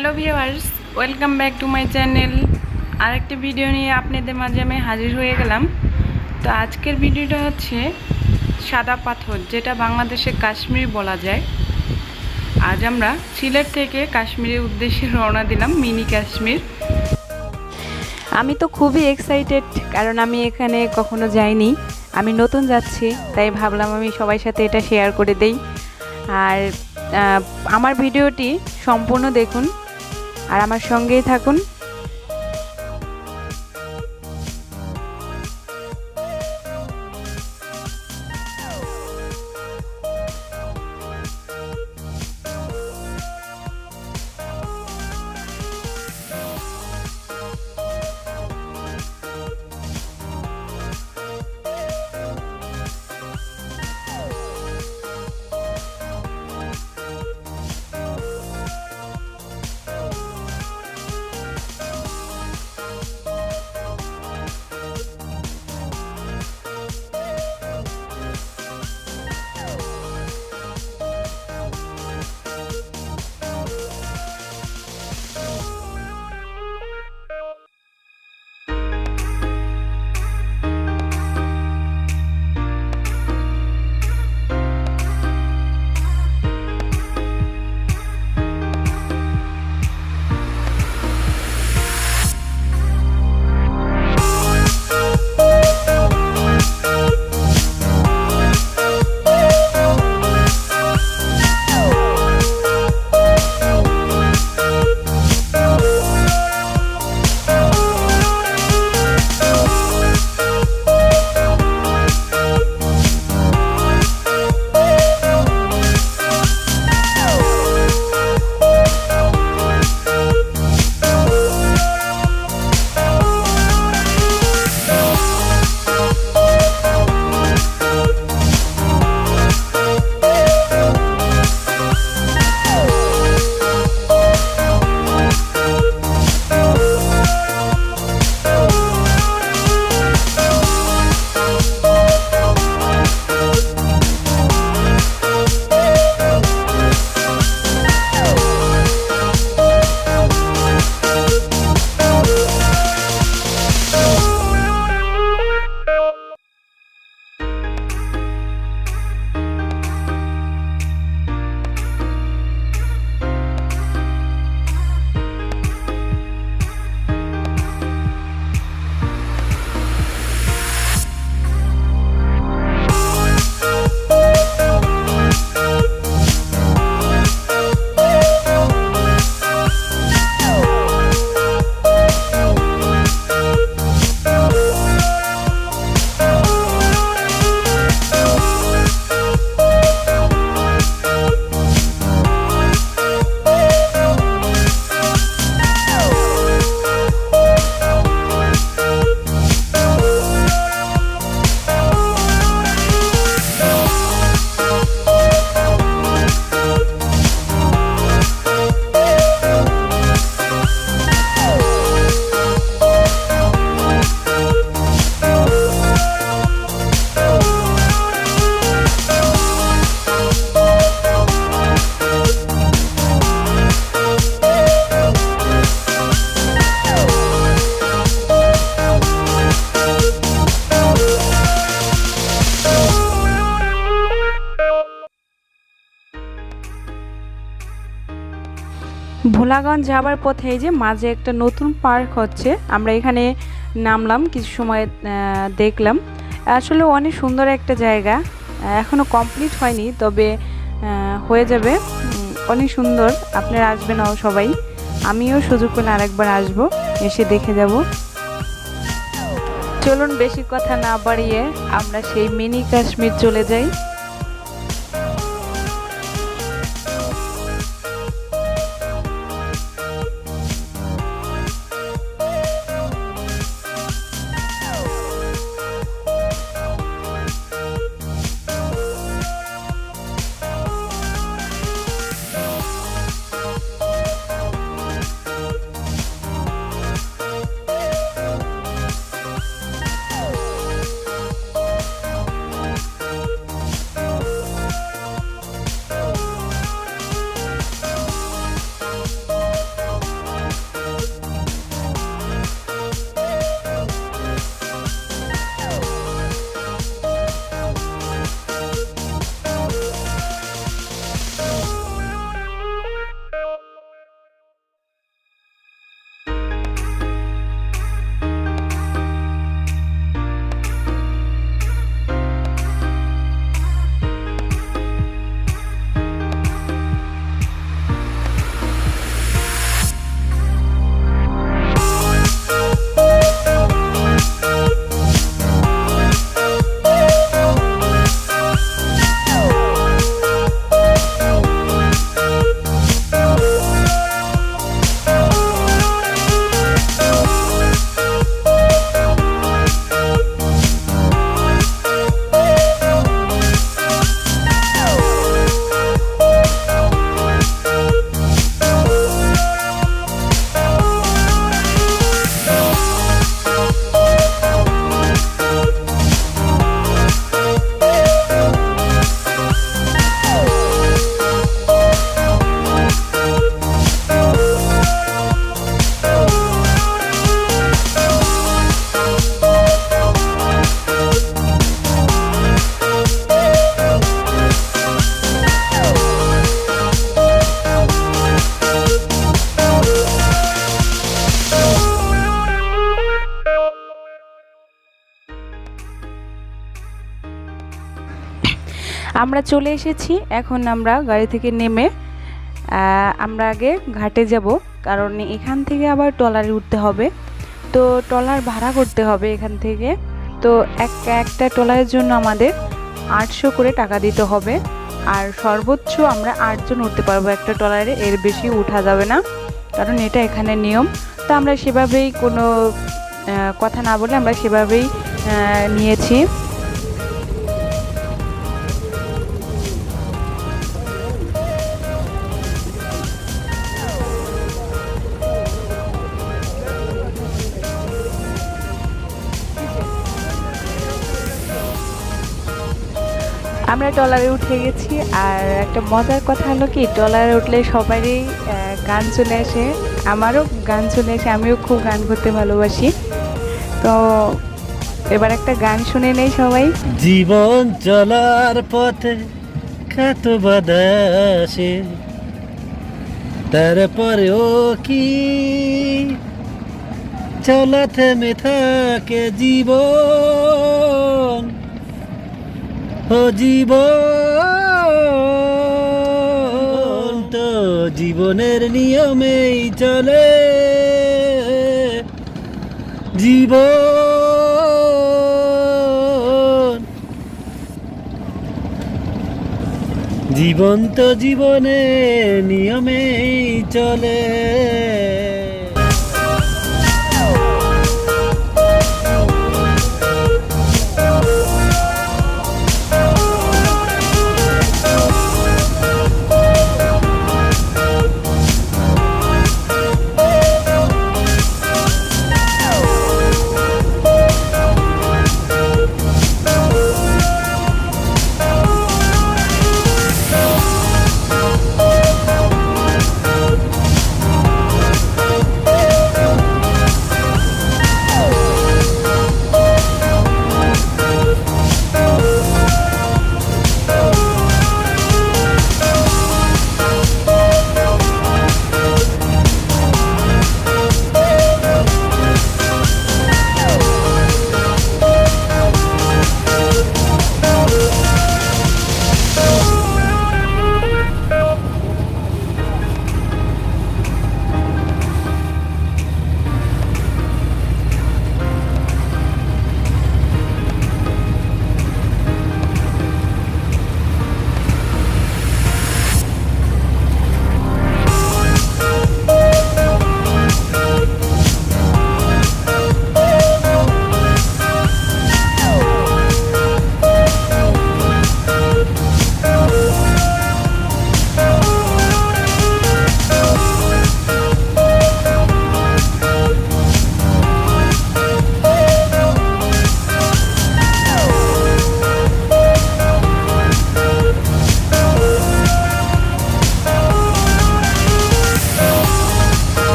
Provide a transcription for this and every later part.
Hello viewers, welcome back to my channel. আরেকটি video নিয়ে আপনাদের মাঝে আমি হাজির হয়ে গেলাম। তো আজকের ভিডিওটা হচ্ছে সাদা পাথর, যেটা বাংলাদেশে কাশ্মীর বলা যায়। আজ আমরা সিলেট থেকে কাশ্মীরের উদ্দেশ্যে রওনা দিলাম, মিনি কাশ্মীর। আমি তো খুবই এক্সাইটেড, কারণ আমি এখানে কখনো যাইনি, আমি নতুন যাচ্ছি, তাই ভাবলাম আমি সবার সাথে এটা শেয়ার করে দেই। আর আমার ভিডিওটি সম্পূর্ণ দেখুন আর আমার সঙ্গেই থাকুন। ভোলাগঞ্জ যাবার পথে এই যে মাঝে একটা নতুন পার্ক হচ্ছে, আমরা এখানে নামলাম, কিছু সময় দেখলাম। আসলে অনেক সুন্দর একটা জায়গা, এখনো কমপ্লিট হয়নি, তবে হয়ে যাবে। অনেক সুন্দর, আপনারা আসবেন সবাই। আমিও সুযোগ পেলে আরেকবার আসবো, এসে দেখে যাব। চলুন বেশি কথা না বাড়িয়ে আমরা সেই মিনি কাশ্মীর চলে যাই। আমরা চলে এসেছি। এখন আমরা গাড়ি থেকে নেমে আমরা আগে ঘাটে যাব, কারণ এখান থেকে আবার ট্রলারে উঠতে হবে। তো ট্রলার ভাড়া করতে হবে এখান থেকে। তো একটা ট্রলারের জন্য আমাদের 800 করে টাকা দিতে হবে। আর সর্বোচ্চ আমরা 8 জন উঠতে পারবো একটা ট্রলারে, এর বেশি উঠা যাবে না, কারণ এটা এখানে নিয়ম। তো আমরা সেভাবেই কোনো কথা না বলে আমরা সেভাবেই নিয়েছি। আমরা ট্রলারে উঠে গেছি। আর একটা মজার কথা হলো কি, ট্রলারে উঠলে সবারই গান চলে আসে, আমারও গান চলে আসে, আমিও খুব গান করতে ভালোবাসি। তো এবার একটা গান শুনে নেই সবাই। জীবন চলার পথে কত বাধা আসে, তারপরেও কি চলা থেমে থাকে জীবন, ও জীবন তো জীবনের নিয়মেই চলে, জীবন তো জীবনের নিয়মেই চলে।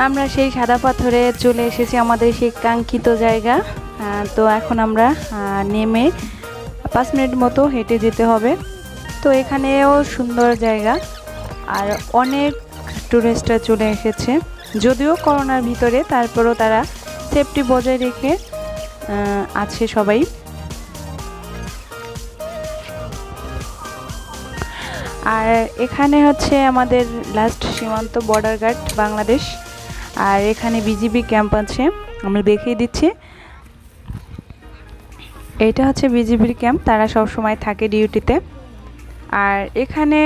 আমরা সেই সাদা পাথরে চলে এসেছি, আমাদের সেই কাঙ্ক্ষিত জায়গা। তো এখন আমরা নেমে 5 মিনিট মতো হেঁটে যেতে হবে। তো এখানেও সুন্দর জায়গা, আর অনেক টুরিস্টরা চলে এসেছে, যদিও করোনার ভিতরে, তারপরও তারা সেফটি বজায় রেখে আছে সবাই। আর এখানে হচ্ছে আমাদের লাস্ট সীমান্ত বর্ডার গার্ড বাংলাদেশ। আর এখানে বিজিবি ক্যাম্প আছে, আমরা দেখিয়ে দিচ্ছি। এটা হচ্ছে বিজিবির ক্যাম্প, তারা সব সময় থাকে ডিউটিতে। আর এখানে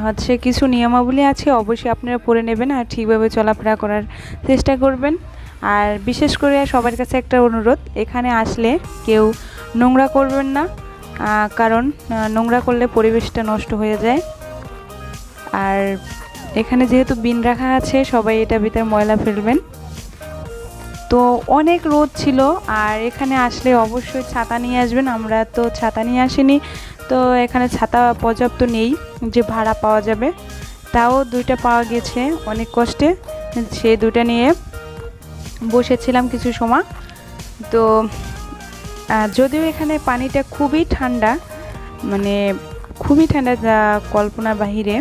হচ্ছে কিছু নিয়মাবলী আছে, অবশ্যই আপনারা পড়ে নেবেন আর ঠিকভাবে চলাফেরা করার চেষ্টা করবেন। আর বিশেষ করে সবার কাছে একটা অনুরোধ, এখানে আসলে কেউ নোংরা করবেন না, কারণ নোংরা করলে পরিবেশটা নষ্ট হয়ে যায়। আর এখানে যেহেতু বিন রাখা আছে, সবাই এটা ভিতরে ময়লা ফেলবেন। তো অনেক রোদ ছিল, আর এখানে আসলে অবশ্যই ছাতা নিয়ে আসবেন। আমরা তো ছাতা নিয়ে আসিনি, তো এখানে ছাতা পর্যাপ্ত নেই যে ভাড়া পাওয়া যাবে, তাও 2টা পাওয়া গেছে অনেক কষ্টে। সেই 2টা নিয়ে বসেছিলাম কিছু সময়। তো যদিও এখানে পানিটা খুবই ঠান্ডা, মানে খুবই ঠান্ডা, যা কল্পনার বাহিরে।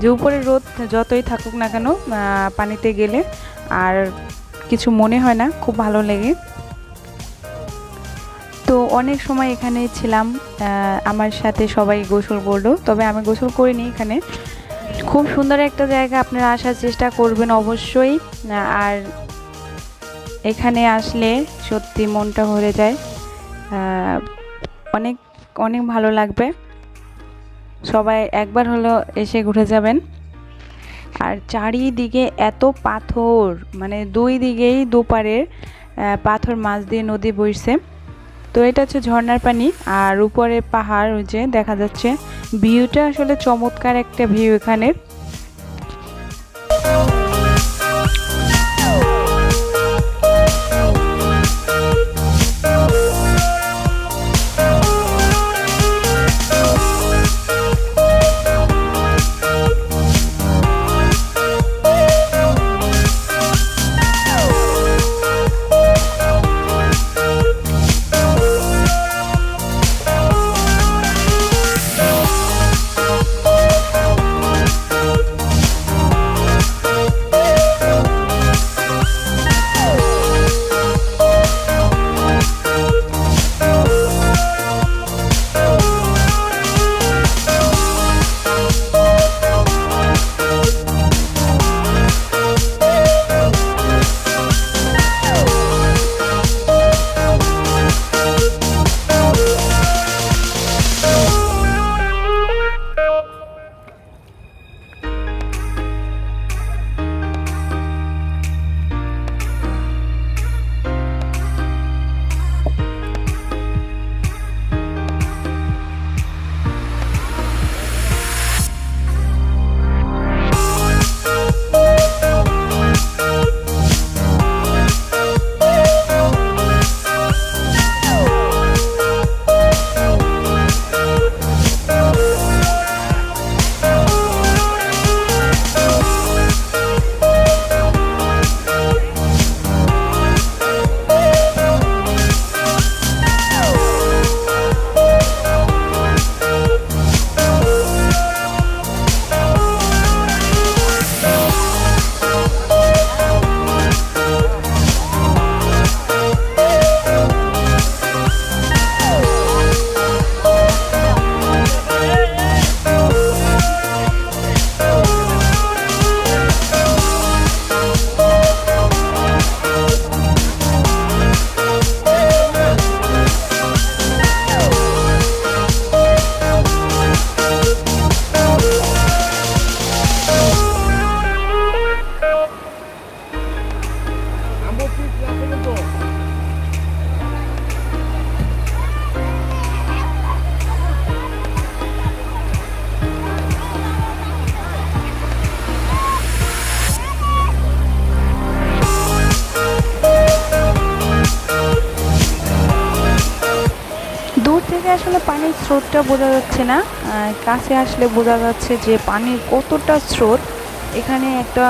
যে উপরে রোদ যতই থাকুক না কেন, পানিতে গেলে আর কিছু মনে হয় না, খুব ভালো লাগে। তো অনেক সময় এখানে ছিলাম, আমার সাথে সবাই গোসল করলো, তবে আমি গোসল করিনি। এখানে খুব সুন্দর একটা জায়গা, আপনারা আসার চেষ্টা করবেন অবশ্যই। আর এখানে আসলে সত্যি মনটা ভরে যায়, অনেক অনেক ভালো লাগবে। সবাই একবার হলো এসে ঘুরে যাবেন। আর চারিদিকে এত পাথর, মানে 2 দিকেই দুপারের পাথর, মাছ দিয়ে নদী বইছে। তো এটা হচ্ছে ঝর্ণার পানি, আর উপরে পাহাড় ওই যে দেখা যাচ্ছে। ভিউটা আসলে চমৎকার একটা ভিউ এখানে। আসলে পানির স্রোতটা বোঝা যাচ্ছে না, কাছে আসলে বোঝা যাচ্ছে যে পানির কতটা স্রোত। এখানে একটা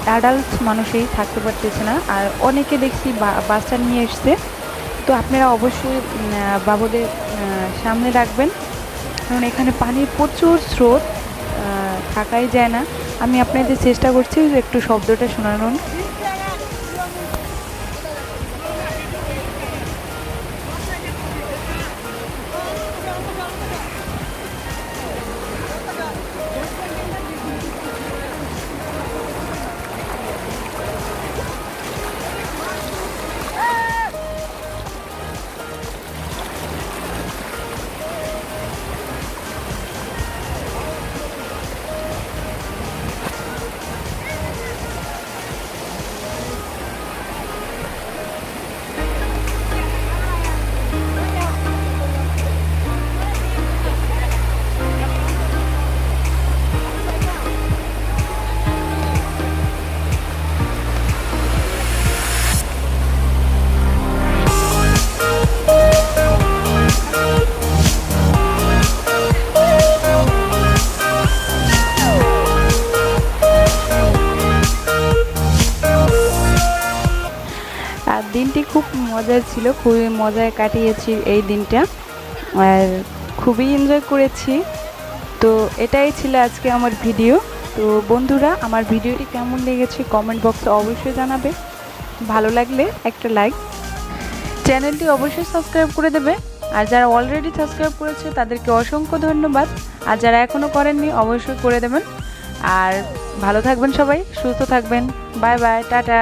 অ্যাডাল্ট মানুষই থাকতে পারতেছে না, আর অনেকে দেখছি বাচ্চা নিয়ে এসছে। তো আপনারা অবশ্যই বাবুদের সামনে রাখবেন, কারণ এখানে পানির প্রচুর স্রোত, থাকাই যায় না। আমি আপনাদের চেষ্টা করছি একটু শব্দটা শোনানোর। খুব মজার ছিল, খুবই মজায় কাটিয়েছি এই দিনটা আর খুবই এনজয় করেছি। তো এটাই ছিল আজকে আমার ভিডিও। তো বন্ধুরা, আমার ভিডিওটি কেমন লেগেছে কমেন্ট বক্সে অবশ্যই জানাবে। ভালো লাগলে একটা লাইক, চ্যানেলটি অবশ্যই সাবস্ক্রাইব করে দেবে। আর যারা অলরেডি সাবস্ক্রাইব করেছে তাদেরকে অসংখ্য ধন্যবাদ। আর যারা এখনও করেননি অবশ্যই করে দেবেন। আর ভালো থাকবেন সবাই, সুস্থ থাকবেন। Bye bye, tata.